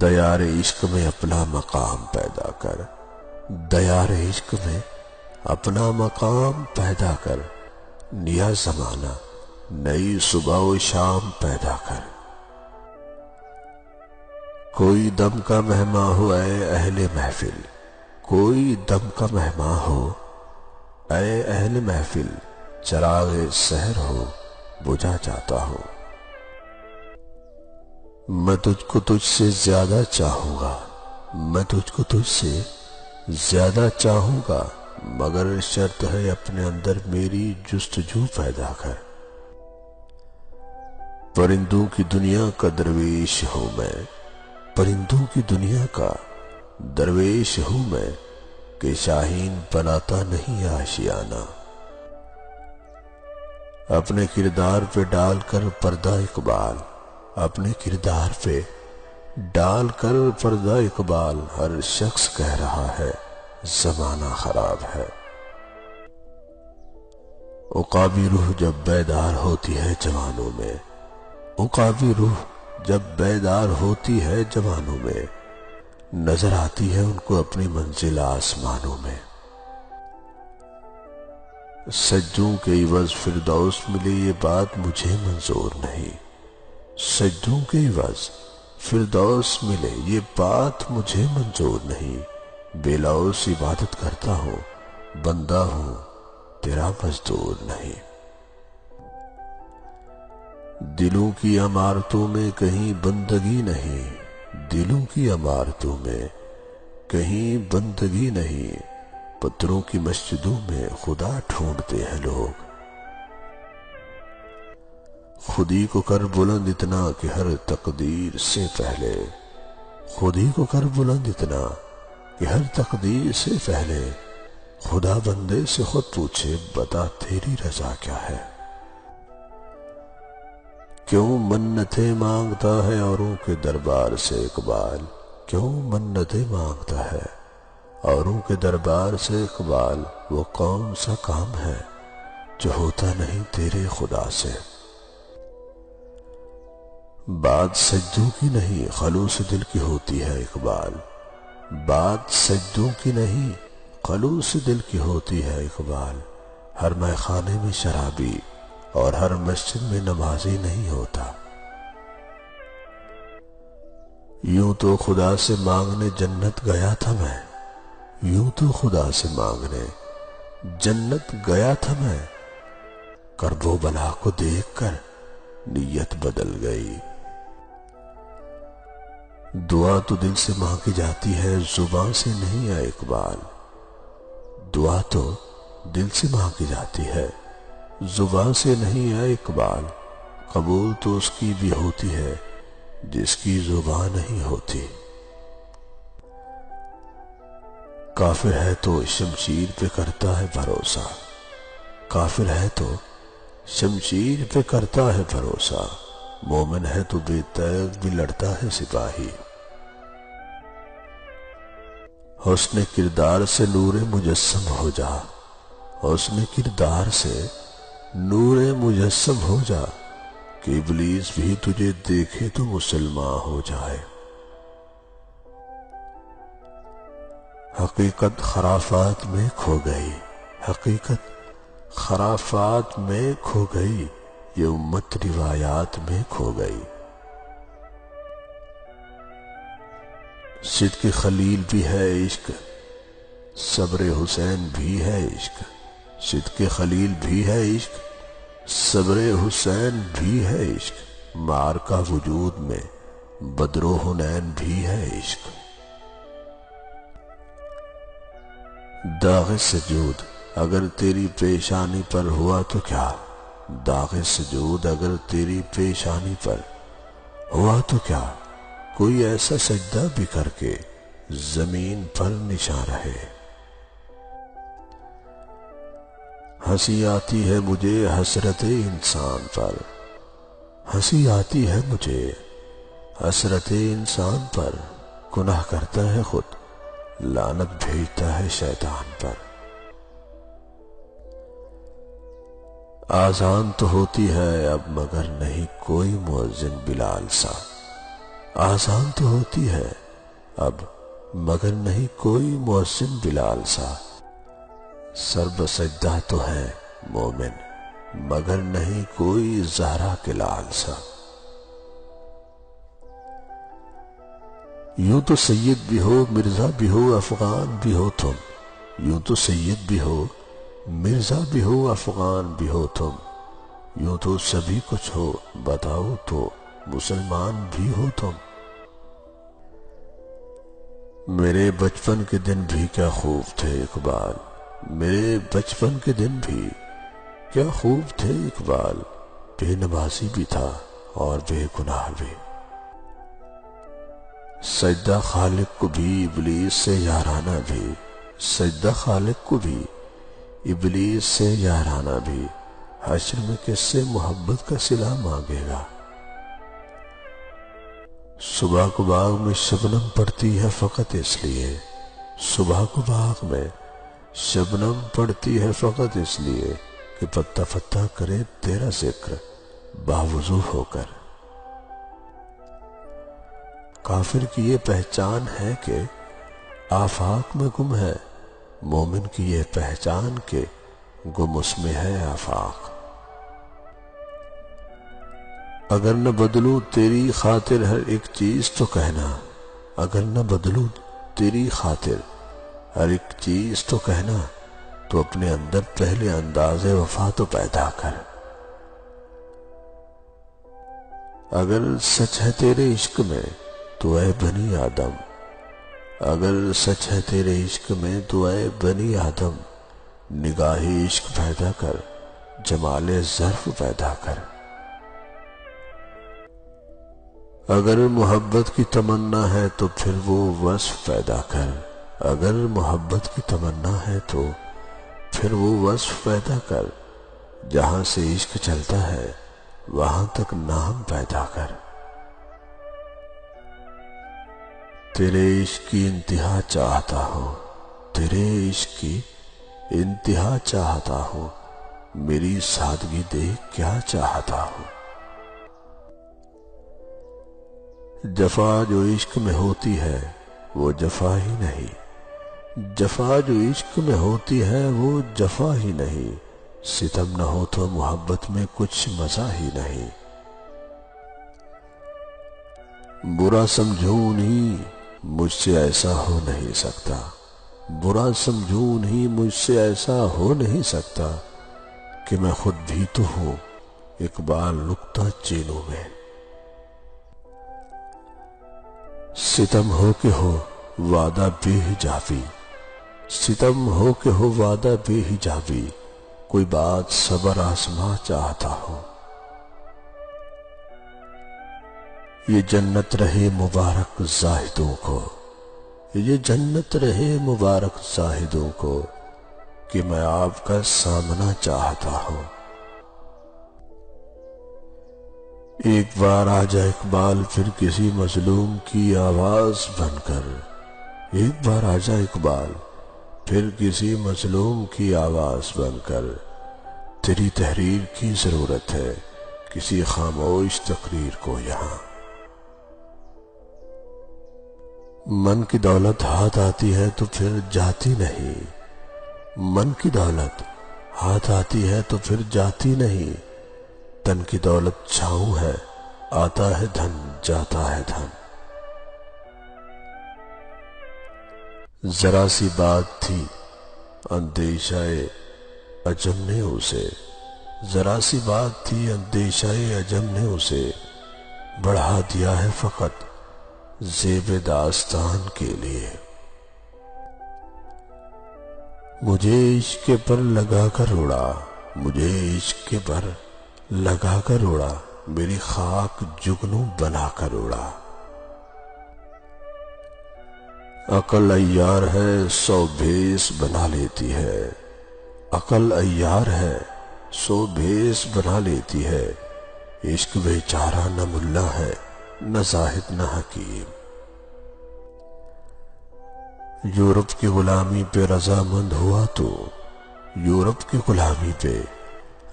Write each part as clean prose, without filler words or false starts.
دیار عشق میں اپنا مقام پیدا کر، دیار عشق میں اپنا مقام پیدا کر، نیا زمانہ نئی صبح و شام پیدا کر۔ کوئی دم کا مہماں ہو اے اہل محفل، کوئی دم کا مہماں ہو اے اہل محفل، چراغ سحر ہو بجھا جاتا ہو۔ میں تجھ کو تجھ سے زیادہ چاہوں گا، میں تجھ کو تجھ سے زیادہ چاہوں گا، مگر شرط ہے اپنے اندر میری جستجو پیدا کر۔ پرندوں کی دنیا کا درویش ہوں میں، پرندوں کی دنیا کا درویش ہوں میں، کہ شاہین بناتا نہیں آشیانہ۔ اپنے کردار پہ ڈال کر پردہ اقبال، اپنے کردار پہ ڈال کر پردہ اقبال، ہر شخص کہہ رہا ہے زمانہ خراب ہے۔ عقابی روح جب بیدار ہوتی ہے جوانوں میں، عقابی روح جب بیدار ہوتی ہے جوانوں میں، نظر آتی ہے ان کو اپنی منزل آسمانوں میں۔ سجدوں کے عوض فردوس ملے یہ بات مجھے منظور نہیں، سجدوں کے عوض فردوس ملے یہ بات مجھے منظور نہیں۔ بے لوث عبادت کرتا ہوں، بندہ ہوں تیرا مزدور نہیں۔ دلوں کی عمارتوں میں کہیں بندگی نہیں، دلوں کی عمارتوں میں کہیں بندگی نہیں، پتھروں کی مسجدوں میں خدا ڈھونڈتے ہیں لوگ۔ خودی کو کر بلند اتنا کہ ہر تقدیر سے پہلے، خودی کو کر بلند اتنا کہ ہر تقدیر سے پہلے، خدا بندے سے خود پوچھے بتا تیری رضا کیا ہے۔ کیوں منتیں مانگتا ہے اوروں کے دربار سے اقبال، کیوں منتیں مانگتا ہے اوروں کے دربار سے اقبال، وہ کون سا کام ہے جو ہوتا نہیں تیرے خدا سے۔ بات سجدوں کی نہیں خلوص دل کی ہوتی ہے اقبال، بات سجدوں کی نہیں خلوص دل کی ہوتی ہے اقبال، ہر مے خانے میں شرابی اور ہر مسجد میں نمازی نہیں ہوتا۔ یوں تو خدا سے مانگنے جنت گیا تھا میں، یوں تو خدا سے مانگنے جنت گیا تھا میں، کرب و بلا کو دیکھ کر نیت بدل گئی۔ دعا تو دل سے مانگی جاتی ہے زباں سے نہیں ہے اقبال، دعا تو دل سے مانگی جاتی ہے زباں سے نہیں ہے اقبال، قبول تو اس کی بھی ہوتی ہے جس کی زباں نہیں ہوتی۔ کافر ہے تو شمشیر پہ کرتا ہے بھروسہ، کافر ہے تو شمشیر پہ کرتا ہے بھروسہ، مومن ہے تو بے تیغ بھی لڑتا ہے سپاہی۔ حسن کردار سے نور مجسم ہو جا، حسن کردار سے نور مجسم ہو جا، کہ ابلیس بھی تجھے دیکھے تو مسلمان ہو جائے۔ حقیقت خرافات میں کھو گئی، حقیقت خرافات میں کھو گئی، یہ امت روایات میں کھو گئی۔ صدق خلیل بھی ہے عشق، صبر حسین بھی ہے عشق، صدق خلیل بھی ہے عشق، صبر حسین بھی ہے عشق، معرکہ وجود میں بدر و حنین بھی ہے عشق۔ داغ سجود اگر تیری پیشانی پر ہوا تو کیا، داغ سجود اگر تیری پیشانی پر ہوا تو کیا، کوئی ایسا سجدہ بھی کر کے زمین پر نشان رہے۔ ہنسی آتی ہے مجھے حسرت انسان پر، ہنسی آتی ہے مجھے حسرت انسان پر، گناہ کرتا ہے خود لعنت بھیجتا ہے شیطان پر۔ آذان تو ہوتی ہے اب مگر نہیں کوئی مؤذن بلال سا، آسان تو ہوتی ہے اب مگر نہیں کوئی مؤذن بلال سا، سر بسجدہ تو ہے مومن مگر نہیں کوئی زہرا کے لال سا۔ یوں تو سید بھی ہو مرزا بھی ہو افغان بھی ہو تم، یوں تو سید بھی ہو مرزا بھی ہو افغان بھی ہو تم، یوں تو سبھی کچھ ہو بتاؤ تو مسلمان بھی ہو تم۔ میرے بچپن کے دن بھی کیا خوب تھے اقبال، میرے بچپن کے دن بھی کیا خوب تھے اقبال، بے نمازی بھی تھا اور بے گناہ بھی، سجدہ خالق کو بھی ابلیس سے یارانہ بھی، سجدہ خالق کو بھی ابلیس سے یارانہ بھی، حشر میں کس سے محبت کا صلہ مانگے گا۔ صبح کو باغ میں شبنم پڑتی ہے فقط اس لیے، صبح کو باغ میں شبنم پڑتی ہے فقط اس لیے کہ پتہ پتہ کرے تیرا ذکر باوضو ہو کر۔ کافر کی یہ پہچان ہے کہ آفاق میں گم ہے، مومن کی یہ پہچان کہ گم اس میں ہے آفاق۔ اگر نہ بدلوں تیری خاطر ہر ایک چیز تو کہنا، اگر نہ بدلوں تیری خاطر ہر ایک چیز تو کہنا، تو اپنے اندر پہلے انداز وفا تو پیدا کر۔ اگر سچ ہے تیرے عشق میں تو اے بنی آدم، اگر سچ ہے تیرے عشق میں تو اے بنی آدم، نگاہ عشق پیدا کر جمال ظرف پیدا کر۔ اگر محبت کی تمنا ہے تو پھر وہ وصف پیدا کر، اگر محبت کی تمنا ہے تو پھر وہ وصف پیدا کر، جہاں سے عشق چلتا ہے وہاں تک نام پیدا کر۔ تیرے عشق کی انتہا چاہتا ہوں، تیرے عشق کی انتہا چاہتا ہوں، میری سادگی دیکھ کیا چاہتا ہوں۔ جفا جو عشق میں ہوتی ہے وہ جفا ہی نہیں، جفا جو عشق میں ہوتی ہے وہ جفا ہی نہیں، ستم نہ ہو تو محبت میں کچھ مزہ ہی نہیں۔ برا سمجھوں نہیں مجھ سے ایسا ہو نہیں سکتا، برا سمجھوں نہیں مجھ سے ایسا ہو نہیں سکتا، کہ میں خود بھی تو ہوں اقبال نکتہ چینوں میں۔ ستم ہو کہ ہو وعدہ بے حجابی، ستم ہو کہ ہو وعدہ بے حجابی، کوئی بات صبر آزما چاہتا ہوں۔ یہ جنت رہے مبارک زاہدوں کو، یہ جنت رہے مبارک زاہدوں کو، کہ میں آپ کا سامنا چاہتا ہوں۔ ایک بار آ جا اقبال پھر کسی مظلوم کی آواز بن کر، ایک بار آ جا اقبال پھر کسی مظلوم کی آواز بن کر، تیری تحریر کی ضرورت ہے کسی خاموش تقریر کو یہاں۔ من کی دولت ہاتھ آتی ہے تو پھر جاتی نہیں، من کی دولت ہاتھ آتی ہے تو پھر جاتی نہیں، تن کی دولت چھاؤں ہے آتا ہے دھن جاتا ہے دھن۔ ذرا سی بات تھی اندیشہ عجم نے اسے، ذرا سی بات تھی اندیشہ عجم نے اسے، بڑھا دیا ہے فقط زیب داستان کے لیے۔ مجھے عشق پر لگا کر اڑا، مجھے عشق پر لگا کر اڑا، میری خاک جگنوں بنا کر اڑا۔ عقل عیار ہے سو بھیس بنا لیتی ہے، عقل عیار ہے سو بھیس بنا لیتی ہے، عشق بیچارہ نہ ملا ہے نہ زاہد نہ حکیم۔ یورپ کی غلامی پہ رضامند ہوا تو، یورپ کی غلامی پہ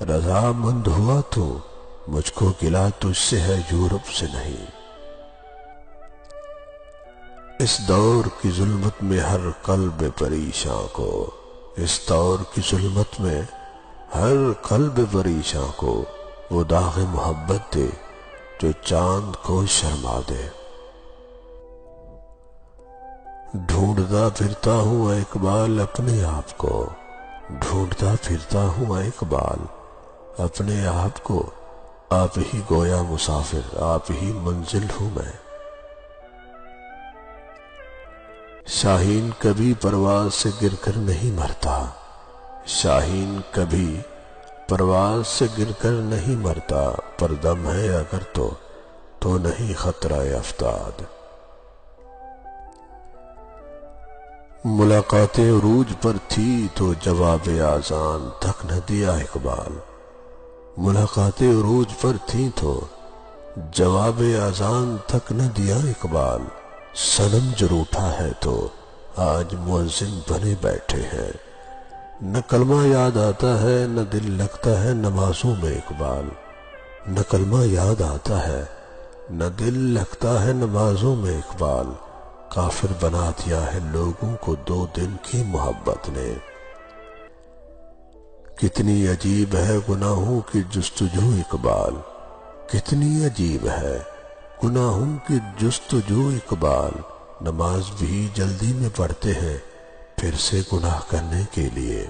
رضامند ہوا تو، مجھ کو گلہ تجھ سے ہے یورپ سے نہیں۔ اس دور کی ظلمت میں ہر قلب پریشاں کو، اس دور کی ظلمت میں ہر قلب پریشاں کو وہ داغ محبت دے جو چاند کو شرما دے۔ ڈھونڈتا پھرتا ہوں اے اقبال اپنے آپ کو، ڈھونڈتا پھرتا ہوں اے اقبال اپنے آپ کو، آپ ہی گویا مسافر، آپ ہی منزل ہوں میں۔ شاہین کبھی پرواز سے گر کر نہیں مرتا، شاہین کبھی پرواز سے گر کر نہیں مرتا، پر دم ہے اگر تو نہیں خطرہ افتاد۔ ملاقات عروج پر تھی تو جواب آذان تک نہ دیا اقبال، ملاقات عروج پر تھی تو جواب آذان تک نہ دیا اقبال، صنم جو روٹھا ہے تو آج مؤذن بنے بیٹھے ہیں، نہ کلمہ یاد آتا ہے نہ دل لگتا ہے نمازوں میں اقبال، نہ کلمہ یاد آتا ہے نہ دل لگتا ہے نمازوں میں اقبال، کافر بنا دیا ہے لوگوں کو 2 دن کی محبت نے۔ کتنی عجیب ہے گناہوں کی جستجو اقبال، کتنی عجیب ہے گناہوں کی جستجو اقبال، نماز بھی جلدی میں پڑھتے ہیں پھر سے گناہ کرنے کے لیے۔